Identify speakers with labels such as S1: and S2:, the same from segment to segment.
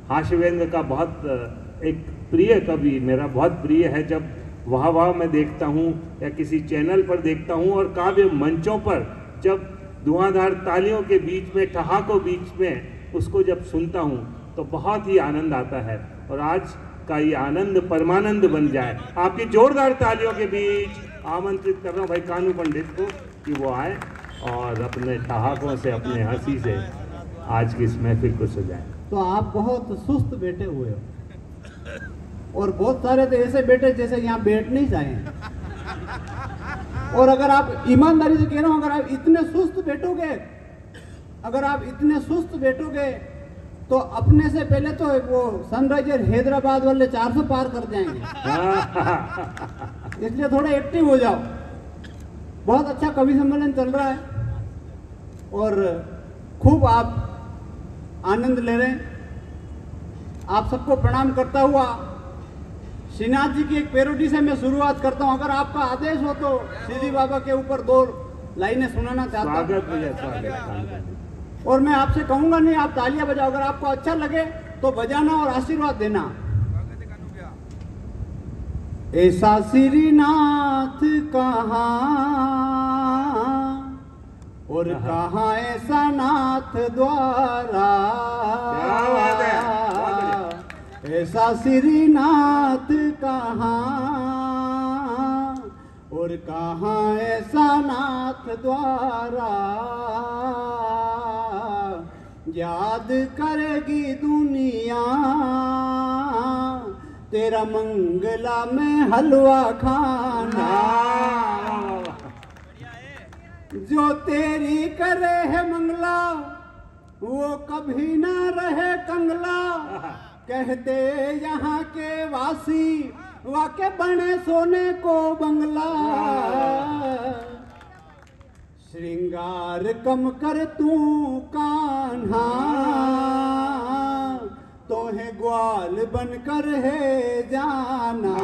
S1: हास्य व्यंग का बहुत एक प्रिय कवि, मेरा बहुत प्रिय है। जब वाह वाह मैं देखता हूँ या किसी चैनल पर देखता हूँ और काव्य मंचों पर जब धुआंधार तालियों के बीच में, ठहाकों बीच में उसको जब सुनता हूँ तो बहुत ही आनंद आता है। और आज का ये आनंद परमानंद बन जाए। आपकी जोरदार तालियों के बीच आमंत्रित कर रहा हूँ भाई कानू पंडित को कि वो आए और अपने ठहाकों से, अपने हंसी से आज की इस महफिल को सजाएं।
S2: तो आप बहुत सुस्त बैठे हुए हो और बहुत सारे तो ऐसे बैठे जैसे यहाँ बैठ नहीं चाहिए। और अगर आप ईमानदारी से कह रहा हूं, अगर आप इतने सुस्त बैठोगे, अगर आप इतने सुस्त बैठोगे तो अपने से पहले तो वो सनराइजर हैदराबाद वाले 400 पार कर जाएंगे। इसलिए थोड़ा एक्टिव हो जाओ। बहुत अच्छा कवि सम्मेलन चल रहा है और खूब आप आनंद ले रहे हैं। आप सबको प्रणाम करता हुआ श्रीनाथ जी की एक पैरोडी से मैं शुरुआत करता हूं। अगर आपका आदेश हो तो श्री बाबा के ऊपर 2 लाइनें सुनाना चाहता हूं।
S1: स्वागत।
S2: और मैं आपसे कहूंगा नहीं, आप तालियां बजाओ। अगर आपको अच्छा लगे तो बजाना और आशीर्वाद देना। ऐसा श्रीनाथ कहाँ और कहाँ ऐसा नाथ द्वारा, ऐसा श्रीनाथ कहाँ और कहाँ ऐसा नाथ द्वारा, याद करेगी दुनिया तेरा मंगला में हलवा खाना, जो तेरी करे है मंगला वो कभी ना रहे कंगला, कहते यहाँ के वासी वाके बने सोने को बंगला, श्रृंगार कम कर तू कान्हा तोहे ग्वाल बनकर है जाना,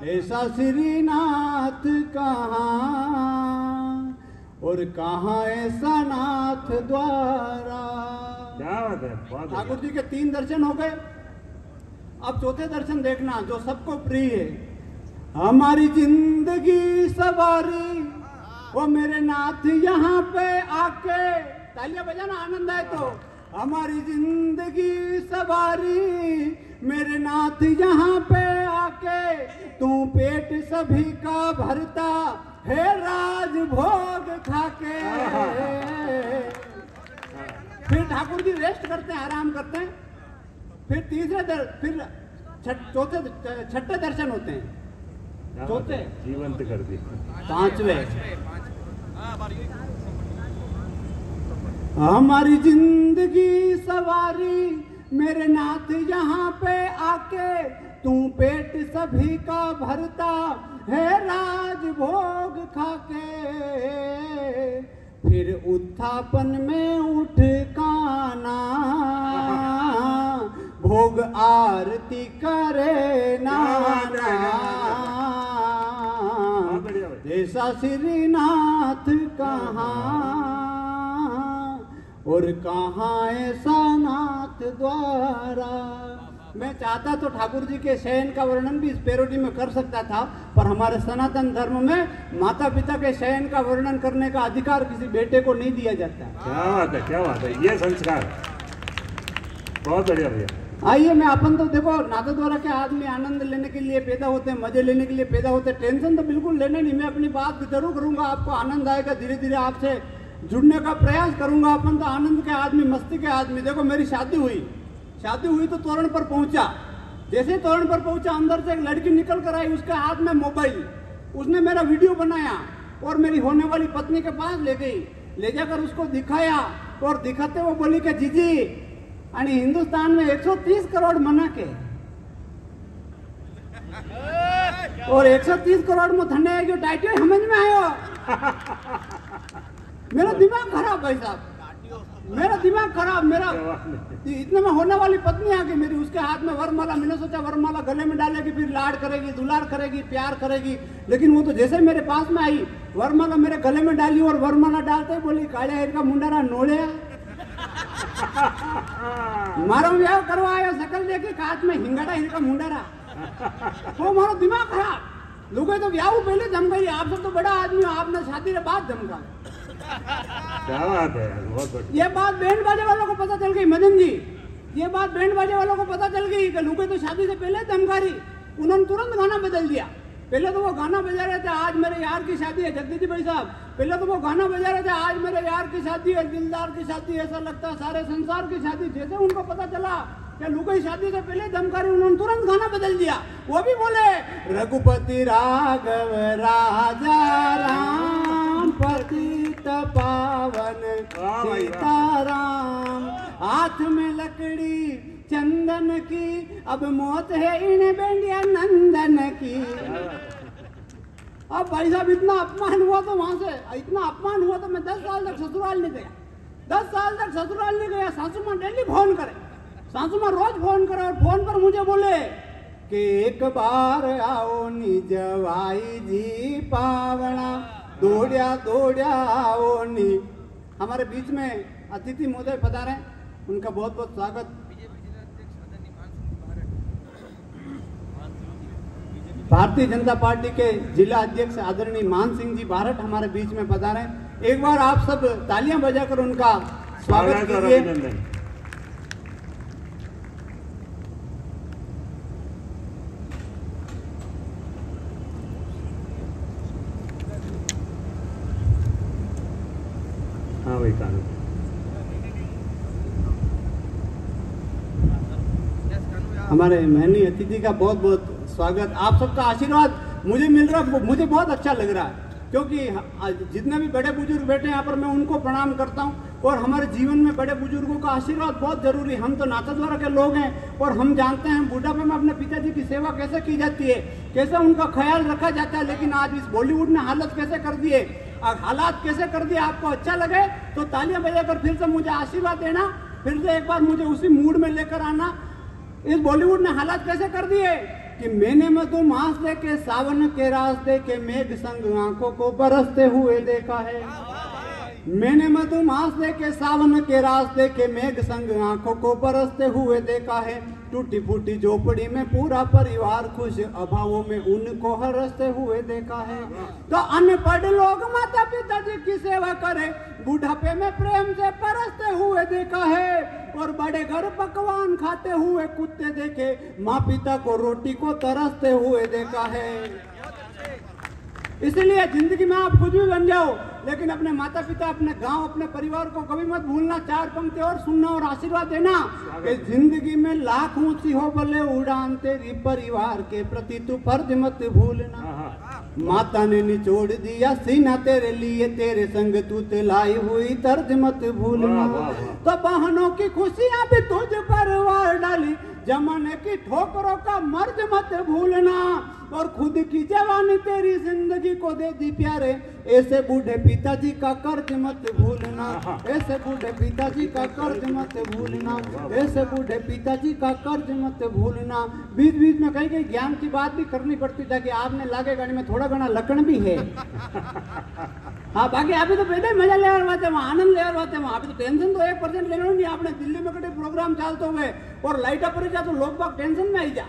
S2: ऐसा श्रीनाथ कहाँ और कहाँ ऐसा नाथ द्वारा।
S1: क्या बात है।
S2: ठाकुर जी के 3 दर्शन हो गए। अब चौथे दर्शन देखना जो सबको प्रिय है। हमारी जिंदगी सवारी वो मेरे नाथ यहाँ पे आके, तालियां बजाना आनंद आए तो। हमारी जिंदगी सवारी मेरे नाथ यहाँ पे आके, तू पेट सभी का भरता है राज भोग खाके। फिर ठाकुर जी रेस्ट करते हैं, आराम करते हैं। फिर छठे दर्शन होते हैं। चौथे
S1: जीवंत कर दी।
S2: 5वें हमारी जिंदगी सवारी मेरे नाथ यहाँ पे आके, तू पेट सभी का भरता है राज भोग खाके। फिर उत्थापन में उठ काना भोग आरती करे नाना, ऐसा श्रीनाथ कहाँ और कहाँ ऐसा नाथ द्वारा। मैं चाहता तो ठाकुर जी के शयन का वर्णन भी इस पैरोडी में कर सकता था, पर हमारे सनातन धर्म में माता पिता के शयन का वर्णन करने का अधिकार किसी बेटे को नहीं दिया जाता।
S1: क्या बात है, क्या बात है, ये संस्कार बहुत बढ़िया भैया।
S2: आइए, मैं अपन तो देखो नाथ द्वारा के आदमी आनंद लेने के लिए पैदा होते हैं, मजे लेने के लिए पैदा होते हैं, टेंशन तो बिल्कुल लेने नहीं। मैं अपनी बात जरूर करूंगा, आपको आनंद आएगा, धीरे धीरे आपसे जुड़ने का प्रयास करूंगा। अपन तो आनंद के आदमी, मस्ती के आदमी। देखो मेरी शादी हुई तो तोरण पर पहुंचा। जैसे तोरण पर पहुंचा, अंदर से एक लड़की निकल कर आई, उसके हाथ में मोबाइल। उसने मेरा वीडियो बनाया और मेरी होने वाली पत्नी के पास ले गई, ले जाकर उसको दिखाया और दिखाते वो बोली कि जीजी आणि हिंदुस्तान में 130 करोड़ मना के और 130 करोड़ में धन्य है जो टाइटल समझ में आयो। मेरा दिमाग खराब भाई साहब, मेरा दिमाग खराब। मेरा इतने में होने वाली पत्नी आ गई मेरी, उसके हाथ में वरमाला। मैंने सोचा वरमाला गले में डालेगी, फिर लाड करेगी, दुलार करेगी, प्यार करेगी, लेकिन वो तो जैसे मेरे पास में आई, वरमाला मेरे गले में डाली और वरमाला डालते बोली काले हेर का मुंडारा नोड़िया। मारो ब्याह करवा आयो सकल देखी काच में हिंगड़ा हिरका मुंडरा वो मारो दिमाग खराब लोगे तो ब्याह पहले धमकाई आप सब तो बड़ा आदमी हो आपने शादी के बाद धमका
S1: क्या बात है यार, बहुत बढ़िया।
S2: ये बात बैंड बाजे वालों को पता चल गई मदन जी ये बात बैंड बाजे वालों को पता चल गई कि लोगे तो शादी से पहले धमकारी उन्होंने तुरंत गाना बदल दिया पहले तो वो गाना बजा रहे थे आज मेरे यार की शादी है जगदीश जी भाई साहब पहले तो वो गाना बजा रहे थे आज मेरे यार की शादी है दिलदार की शादी ऐसा लगता है सारे संसार की शादी जैसे उनको पता चला कि लुगाई शादी से पहले धमकारी उन्होंने तुरंत गाना बदल दिया वो भी बोले रघुपति राघव राजा राम पतित पावन सीताराम हाथ में लकड़ी चंदन की अब मौत है इन्हें बेंडिया नंदन की अब भाई साहब इतना अपमान हुआ तो वहां से इतना अपमान हुआ तो मैं 10 साल तक ससुराल नहीं गया 10 साल तक ससुराल नहीं गया सासू माँ डेली फोन करे सासू माँ रोज फोन करे और फोन पर मुझे बोले कि एक बार आओ निज भाई जी पावना दौड़िया दौड़िया आओ नी हमारे बीच में अतिथि महोदय पधारे उनका बहुत बहुत स्वागत भारतीय जनता पार्टी के जिला अध्यक्ष आदरणीय मान सिंह जी बारट हमारे बीच में पधारे एक बार आप सब तालियां बजाकर उनका स्वागत कीजिए
S1: हाँ भाई कानू
S2: हमारे मेहनी अतिथि का बहुत बहुत स्वागत आप सबका आशीर्वाद मुझे मिल रहा मुझे बहुत अच्छा लग रहा है क्योंकि जितने भी बड़े बुजुर्ग बैठे हैं यहाँ पर मैं उनको प्रणाम करता हूँ और हमारे जीवन में बड़े बुजुर्गों का आशीर्वाद बहुत जरूरी है हम तो नाथद्वारा के लोग हैं और हम जानते हैं बुढ़ापे में अपने पिताजी की सेवा कैसे की जाती है कैसे उनका ख्याल रखा जाता है लेकिन आज इस बॉलीवुड ने हालत कैसे कर दिए हालात कैसे कर दिए आपको अच्छा लगे तो तालियां बजाकर फिर से मुझे आशीर्वाद देना फिर से एक बार मुझे उसी मूड में लेकर आना इस बॉलीवुड ने हालात कैसे कर दिए कि मैंने मधुमास देखे सावन के रास्ते के मेघ संग आंखों को बरसते हुए देखा है मैंने मधुमास देखे सावन के रास्ते के मेघ संग आंखों को बरसते हुए देखा है टूटी फूटी झोपड़ी में पूरा परिवार खुश अभावों में उनको हरसते हुए देखा है तो अनपढ़ लोग माता पिता जी की सेवा करे बुढ़ापे में प्रेम से परसते हुए देखा है और बड़े घर पकवान खाते हुए कुत्ते देखे माँ पिता को रोटी को तरसते हुए देखा है इसलिए जिंदगी में आप कुछ भी बन जाओ लेकिन अपने माता पिता अपने गांव अपने परिवार को कभी मत भूलना 4 पंक्ति और सुनना और आशीर्वाद देना कि जिंदगी में लाख ऊंची हो भले उड़ान तेरी परिवार के प्रति तू फर्ज मत भूलना माता ने निचोड़ दिया सीना तेरे लिए तेरे संग तू लाई हुई तर्ज मत भूलना तो बहनों की खुशियां भी तुझ पर वार डाली जमाने की ठोकरों का मर्ज मत भूलना और खुद की जवानी तेरी जिंदगी को दे दी प्यारे ऐसे बूढ़े पिताजी का कर्ज मत भूलना ऐसे बूढ़े पिताजी का कर्ज मत भूलना ऐसे बूढ़े पिताजी का कर्ज मत भूलना बीच बीच में कहीं कहीं ज्ञान की बात भी करनी पड़ती ताकि आपने लागे गाड़ी में थोड़ा घना लकड़ भी है हाँ बाकी आप तो पहले मजा ले बात है वहाँ आनंद ले बात है वहाँ पे तो टेंशन तो 1% ले लो नहीं आपने दिल्ली में कटे प्रोग्राम चालते हुए और लाइटा पर जा तो लोग बाग टेंशन में आई जा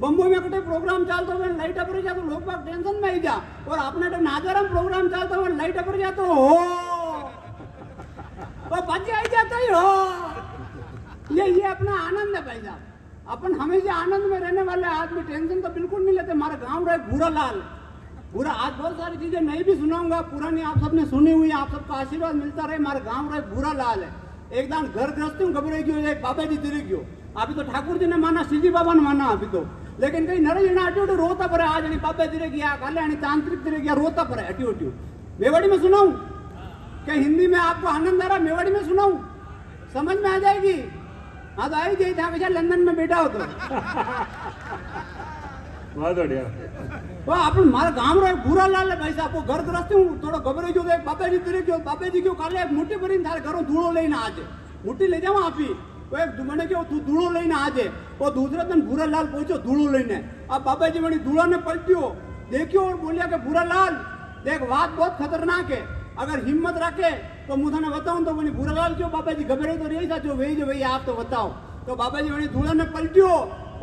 S2: बम्बई में कटे प्रोग्राम चालते हुए लाइटा पर जा तो लोग बाग टेंशन में आई जा और आपने तो नागाराम प्रोग्राम चालते हुए लाइटा पर जा तो हो बच्चे आई जाता ही हो ये अपना आनंद है भाई साहब अपन हमेशा आनंद में रहने वाले आदमी टेंशन तो बिल्कुल नहीं लेते हमारा गाँव रहे भूरा लाल पूरा आज बहुत सारी चीजें नहीं भी सुनाऊंगा पुरानी आप सबने सुनी हुई आप सबका आशीर्वाद मिलता रहे हमारे गांव रहे बुरा लाल है एकदम घर गृहस्थी घबराई गयो एक बाबा जी तिरी गयो अभी तो ठाकुर जी ने माना शिवजी बाबा ने माना अभी तो लेकिन कहीं नरे जना अटी उठी रोता पड़े आज बाबा तिरे गया काले तांत्रिक तिरे गया रोता पड़े अटी उठी मेवाड़ी में सुनाऊं क्या हिंदी में आपको आनंद आ रहा मेवाड़ी में सुनाऊं समझ में आ जाएगी हाँ तो आई जाए था हमेशा लंदन में बैठा हो तो
S1: बहुत बढ़िया
S2: तो अपन मारा गांव रो बुरा लाल है भाई साहब को घर गृहस्थी हूँ थोड़ा घबराई गयो बाबा जी तेरे गयो बाबा जी क्यों काले एक मुट्ठी भरी थारे घरों धूड़ो लेने आजे मुट्ठी ले जाओ आप ही वो एक मैंने क्यों तू धूड़ो लेने आजे वो दूसरे दिन बुरा लाल पहुंचो धूड़ो लेने अब बाबा जी बड़ी धूड़ा ने पलटियो देखियो और बोलिया कि बुरा लाल देख बात बहुत खतरनाक है अगर हिम्मत रखे तो मुझे ने बताऊं तो वनी भूरालाल क्यों बाबा जी घबरे तो रही था जो वही आप तो बताओ। तो बाबा जी वनी धूला ने पलटियो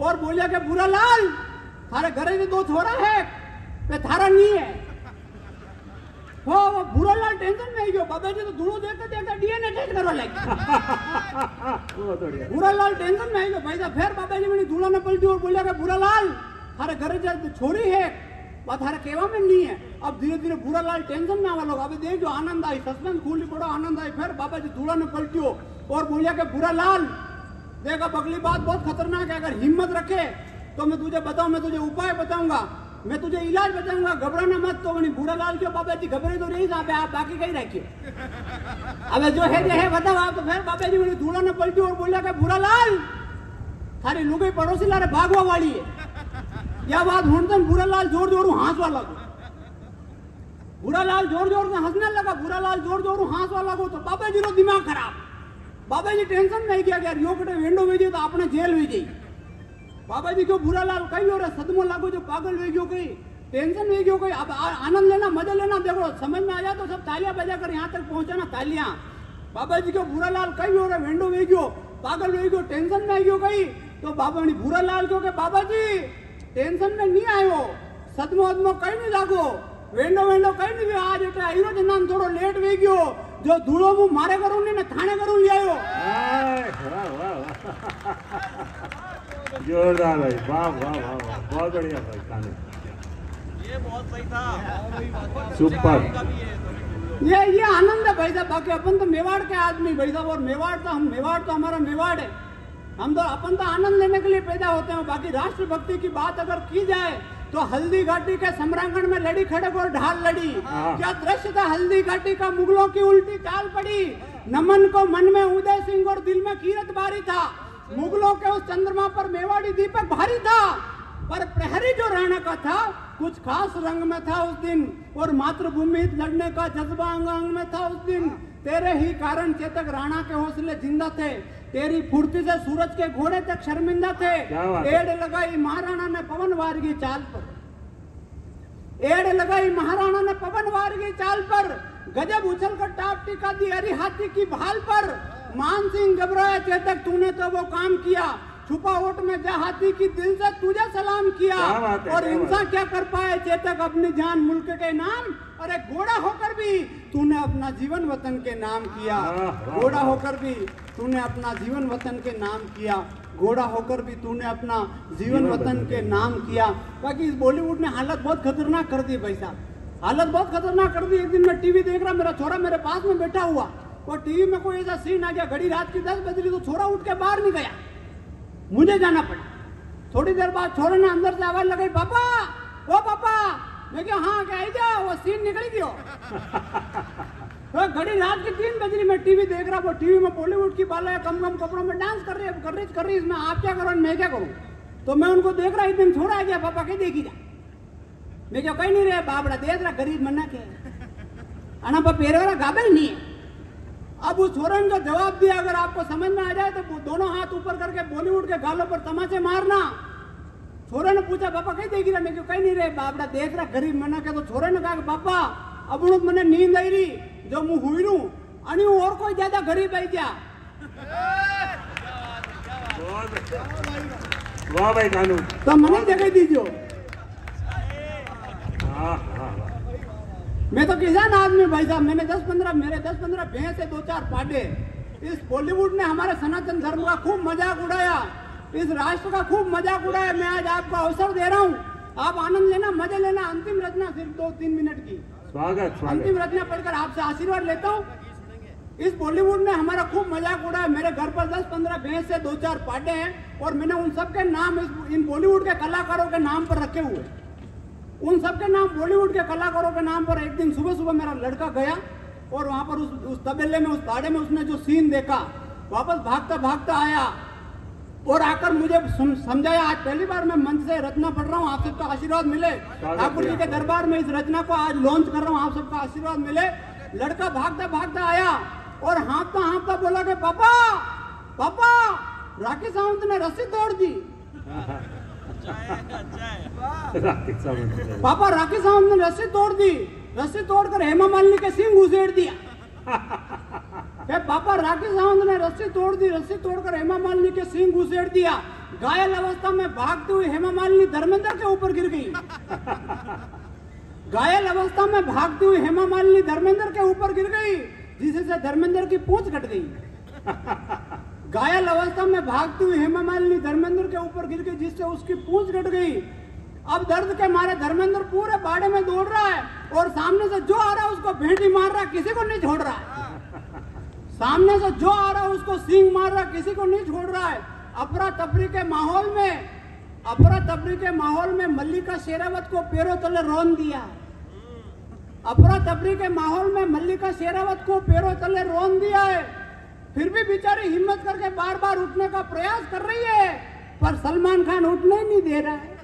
S2: और बोलिया कि भूरालाल थारे घरे में 2 छोरा है पे थारा नहीं है। वो भूरालाल टेंशन में गयो। बाबा जी तो धूलो देखते देखते डीएनए टेस्ट करवा लगे। भूरालाल टेंशन में गयो। भाई साहब फिर बाबा जी वनी धूला ने पलटियो और बोलिया कि भूरालाल थारे घरे जो छोरी है बात थारे केवा में नहीं है। अब धीरे धीरे भूरालाल टेंशन में आवा लोग। अभी देख जो आनंद आई सस्पेंस खुली पड़ो आनंद आई। फिर बाबा जी धूला ने पलटियो और बोलिया कि भूरालाल देखा अगली बात बहुत खतरनाक है। अगर हिम्मत रखे तो मैं तुझे बताऊं, मैं तुझे उपाय बताऊंगा, मैं तुझे इलाज बताऊंगा, घबराना मत। तो वही भूरालाल क्यों बाबा जी घबरे तो रही था आप बाकी कहीं रखिए। अब जो है बताओ आप। तो फिर बाबा जी धूला ने पलटी और बोलिया कि भूरालाल थारी लुगाई पड़ोसी लारे भागवा वाली है। यह बात सुनते भूरालाल जोर जोर हंसवा लगा। भूरालाल जोर जोर से हंसने लगा। भूरालाल जोर जोर हंसवा लगो तो बाबा जी रो दिमाग खराब। बाबा जी टेंशन नहीं किया यार यो कटे वेंडो वेजी तो आपने जेल वेजी। बाबा जी क्यों भूरालाल कही और सदमो लागो जो पागल वेग्यो कही टेंशन वेग्यो कही। अब आनंद लेना मजा लेना देखो समझ में आ जाए तो सब तालियां बजा कर यहाँ तक पहुंचाना तालियां। बाबा जी क्यों भूरालाल कही और वेंडो वेग्यो पागल वेग्यो टेंशन में आयो कही। तो बाबा ने भूरालाल क्यों के बाबा जी टेंशन में नहीं आयो सदमो अदमो कहीं नहीं लागो वेंडो वेंडो कहीं नहीं आज એટલે આયરો જ નામ થોડો લેટ વેઈ ગયો जो धूलो मु मारे करूं ने थाने करूं ले आयो।
S1: जोरदार भाई वाह वाह वाह वाह बहुत बढ़िया भाई खाने
S3: ये बहुत सही था
S1: सुपर।
S2: ये आनंद है भाई साहब। बाकी अपन तो मेवाड़ के आदमी भाई साहब और मेवाड़ तो हमारा मेवाड़ है। हम तो अपन तो आनंद लेने के लिए पैदा होते हैं। बाकी राष्ट्रभक्ति की बात अगर की जाए तो हल्दी घाटी के सम्रांगण में लड़ी खड़क और ढाल लड़ी। क्या दृश्य था हल्दी घाटी का। मुगलों की उल्टी चाल पड़ी। नमन को मन में उदय सिंह और दिल में कीरत बारी था। मुगलों के उस चंद्रमा पर मेवाड़ी दीपक भारी था। पर प्रहरी जो राणा का था कुछ खास रंग में था उस दिन। और मातृभूमि लड़ने का जज्बा अंग अंग में था उस दिन। तेरे ही कारण चेतक राणा के हौसले जिंदा थे। तेरी फुर्ती से सूरज के घोड़े तक शर्मिंदा थे। एड़ लगाई महाराणा ने पवन वार की चाल पर। एड़ लगाई महाराणा ने पवन वार की चाल पर। गजब उछल कर टाप टिका दी हरी हाथी की भाल पर। मान सिंह घबराया चेतक तूने तो वो काम किया। छुपा ओट में जा हाथी की दिल से तुझे सलाम किया। और इंसान क्या कर पाए चेतक अपनी जान मुल्क के नाम। अरे घोड़ा होकर भी तूने अपना जीवन वतन के नाम किया। घोड़ा होकर भी तूने अपना जीवन वतन के नाम किया। घोड़ा होकर भी तूने अपना जीवन वतन के नाम किया। बाकी इस बॉलीवुड ने हालत बहुत खतरनाक कर दी भाई साहब। हालत बहुत खतरनाक कर दी। एक दिन मैं टीवी देख रहा मेरा छोरा मेरे पास में बैठा हुआ और टीवी में कोई ऐसा सीन आ गया घड़ी रात की 10 बज रही तो छोरा उठ के बाहर नहीं गया। मुझे जाना पड़ा। थोड़ी देर बाद छोरे ने अंदर से आवाज लगाई पापा ओ पापा। मैं क्या हाँ क्या आई जा वो सीन निकल गयो। तो घड़ी रात की 3 बज रही मैं टीवी देख रहा। वो टीवी में बॉलीवुड की बाला कम कपड़ों में डांस कर रही इसमें आप क्या करो मैं क्या करूं। तो मैं उनको देख रहा एकदम छोड़ा आ गया पापा कहीं देखी जा। मैं क्या कहीं नहीं रहे बाबड़ा देख रहा गरीब मना के अना पर पेड़ वाला गाबे नहीं है। अब उस छोरे ने जो जवाब दिया अगर आपको समझ में आ जाए तो दोनों हाथ ऊपर करके बॉलीवुड के गालों पर तमाचे मारना। छोरे ने पूछा पापा कहीं देख रहा मैं क्यों कहीं नहीं रहे बाबड़ा देख रहा गरीब मना के। तो छोरे ने कहा पापा अब मैंने नींद आई रही जो मुंह हुई रू आणि और कोई ज्यादा गरीब आई जा।
S1: वाह भाई कानू
S2: तो मैंने जगह दीजियो। मैं तो किसान आदमी भाई साहब। मैंने 10-15 भैंस है 2-4 पाडे। इस बॉलीवुड ने हमारे सनातन धर्म का खूब मजाक उड़ाया। इस राष्ट्र का खूब मजाक उड़ाया। मैं आज आपको अवसर दे रहा हूँ आप आनंद लेना मजा लेना। अंतिम रचना सिर्फ 2-3 मिनट की
S1: स्वागत
S2: अंतिम रचना पढ़कर आपसे आशीर्वाद लेता हूँ। इस बॉलीवुड ने हमारा खूब मजाक उड़ाया। मेरे घर पर 10-15 भैंस से 2-4 पाडे हैं और मैंने उन सबके नाम इन बॉलीवुड के कलाकारों के नाम पर रखे हुए। उन सबके नाम बॉलीवुड के कलाकारों के नाम पर। एक दिन सुबह मेरा लड़का गया और वहां पर उस तबेले में उस पाड़े में उसने जो सीन देखा वापस भागता आया और आकर मुझे समझाया। आज पहली बार मैं मंच से रचना पढ़ रहा हूँ आप सबका आशीर्वाद मिले। ठाकुर जी के दरबार में इस रचना को आज लॉन्च कर रहा हूँ आप सबका आशीर्वाद मिले। लड़का भागता आया और हाँफता बोला कि पापा राखी सावंत ने रस्सी तोड़ दी। पापा राखी सावंत ने रस्सी तोड़ दी। रस्सी तोड़कर हेमा मालिनी के सींग उसेड़ दिया। फिर पापा राकेश सावंत ने रस्सी तोड़ दी, रस्सी तोड़कर हेमा मालिनी के सींग उसेड़ दिया। घायल अवस्था में भागती हुई हेमा मालिनी धर्मेंद्र के ऊपर गिर गई। घायल अवस्था में भागती हुई हेमा मालिनी धर्मेंद्र के ऊपर गिर गई, जिससे धर्मेंद्र की पूंछ कट गई। घायल अवस्था में भागती हुई हेमा मालिनी धर्मेंद्र के ऊपर गिर गई, जिससे उसकी पूंछ कट गई। अब दर्द के मारे धर्मेंद्र पूरे बाड़े में दौड़ रहा है और सामने से जो आ रहा है उसको भेंटी मार रहा है, किसी को नहीं छोड़ रहा है। सामने से जो आ रहा है उसको सींग मार रहा है, किसी को नहीं छोड़ रहा है। अफरा तफरी के माहौल में मल्लिका शेरावत को पैरों तले रोन दिया। अफरा तफरी के माहौल में मल्लिका शेरावत को पैरों तले रोन दिया है। फिर भी बेचारी हिम्मत करके बार बार उठने का प्रयास कर रही है, पर सलमान खान उठने ही नहीं दे रहा है।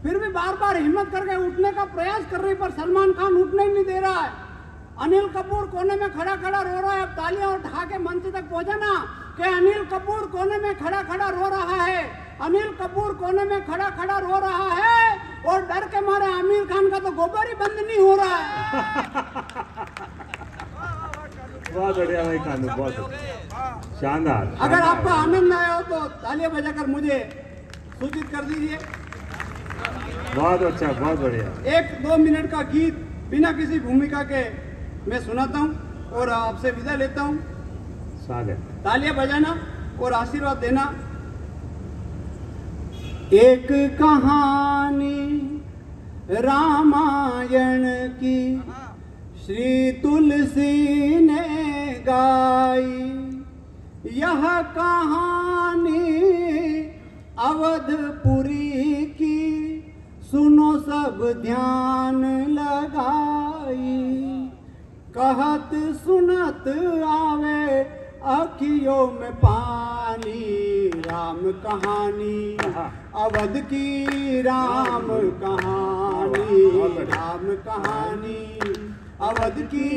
S2: फिर भी बार बार हिम्मत करके उठने का प्रयास कर रही, पर सलमान खान उठने ही नहीं दे रहा है। अनिल कपूर कोने में खड़ा खड़ा रो रहा है। अब तालियां उठा के मंच तक पहुंचा ना कि अनिल कपूर कोने में खड़ा खड़ा रो रहा है। अनिल कपूर कोने में खड़ा खड़ा रो रहा है और डर के मारे आमिर खान का तो गोबर ही बंद नहीं हो रहा है।
S1: बहुत बढ़िया भाई कानू, बहुत शानदार।
S2: अगर आपको आनंद आया हो तो तालियां बजाकर मुझे सूचित कर दीजिए।
S1: बहुत अच्छा, बहुत बढ़िया।
S2: 1-2 मिनट का गीत बिना किसी भूमिका के मैं सुनाता हूँ और आपसे विदा लेता हूँ।
S1: स्वागत।
S2: तालियां बजाना और आशीर्वाद देना। एक कहानी रामायण की श्री तुलसी ने गाई, यह कहानी अवधपुरी की, सुनो सब ध्यान लगाई। कहत सुनत आवे अखियों में पानी, राम कहानी अवध की, राम कहानी, राम कहानी अवध की,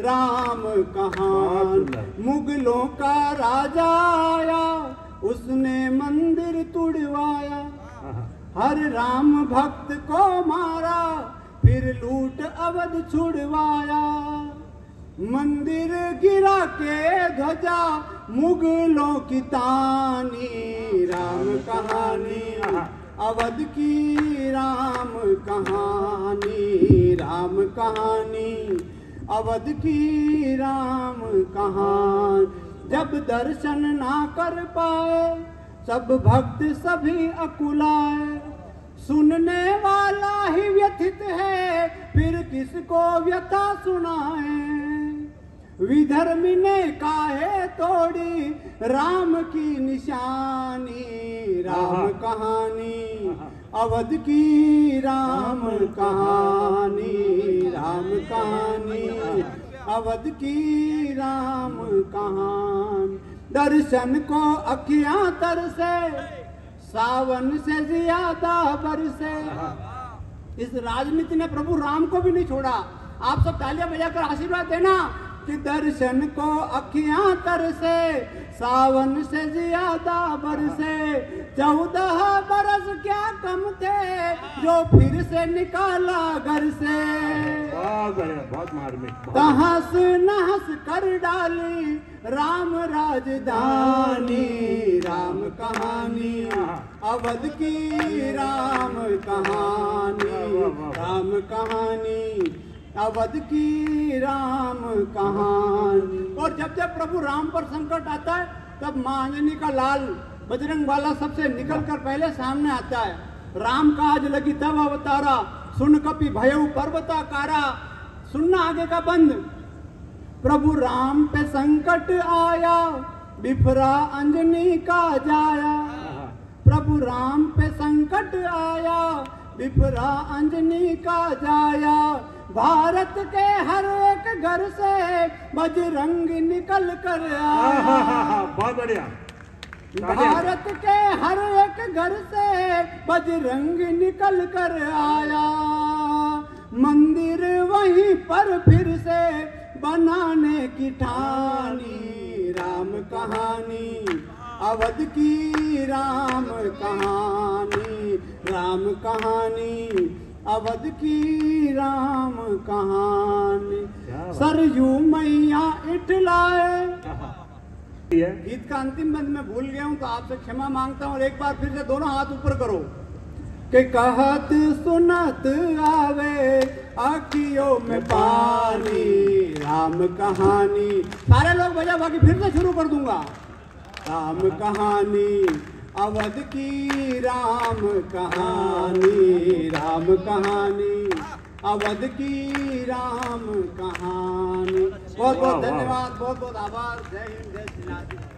S2: राम कहानी। मुगलों का राजा आया, उसने मंदिर तुड़वाया, हर राम भक्त को मारा, फिर लूट अवध छुड़वाया। मंदिर गिरा के ध्वजा मुगलों की तानी, राम कहानी अवध की, राम कहानी, राम कहानी अवध की, राम कहानी। जब दर्शन ना कर पाए सब भक्त सभी अकुलाए, सुनने वाला ही व्यथित है, फिर किसको व्यथा सुनाए। विधर्मी ने काहे तोड़ी राम की निशानी, राम कहानी अवध की, राम कहानी, राम कहानी अवध की, राम कहानी। दर्शन को अखियां तरसे, सावन से ज्यादा बरसे। इस राजनीति ने प्रभु राम को भी नहीं छोड़ा। आप सब तालियां बजाकर आशीर्वाद देना कि दर्शन को अखियां तरसे, सावन से ज्यादा बरसे। 14 बरस क्या कम थे, जो फिर से निकाला घर से।
S1: बहुत मार्मिक।
S2: तहस नहस कर डाली राम राजधानी, राम कहानी अवध की, राम कहानी, राम कहानी अवध की, राम कहानी। और जब जब प्रभु राम पर संकट आता है, तब मां अंजनी का लाल बजरंग वाला सबसे निकल कर पहले सामने आता है। राम का आज लगी तब अवतारा, सुन कपि भयउ पर्वताकारा। सुनना आगे का बंद। प्रभु राम पे संकट आया, बिफरा अंजनी का जाया। प्रभु राम पे संकट आया, बिफरा अंजनी का जाया। भारत के हर एक घर से बजरंग निकल कर आया।
S1: बहुत बढ़िया।
S2: भारत के हर एक घर से बजरंग निकल कर आया। मंदिर वहीं पर फिर से बनाने की ठानी, राम कहानी अवध की, राम कहानी, राम कहानी अवध की राम कहानी,
S1: क्या बात।
S2: सरयू मैया इटलाए।
S1: है
S2: गीत का अंतिम बंद मैं भूल गया हूँ, तो आपसे क्षमा मांगता हूँ। और एक बार फिर से दोनों हाथ ऊपर करो कि कहत सुनत आवे आँखियों में पानी, राम कहानी। सारे लोग बजा, बाकी फिर से शुरू कर दूंगा। राम कहानी, अवध की राम कहानी, राम कहानी, अवध की राम कहानी। बहुत बहुत धन्यवाद, बहुत बहुत आभार। जय हिंद, जय श्री राम।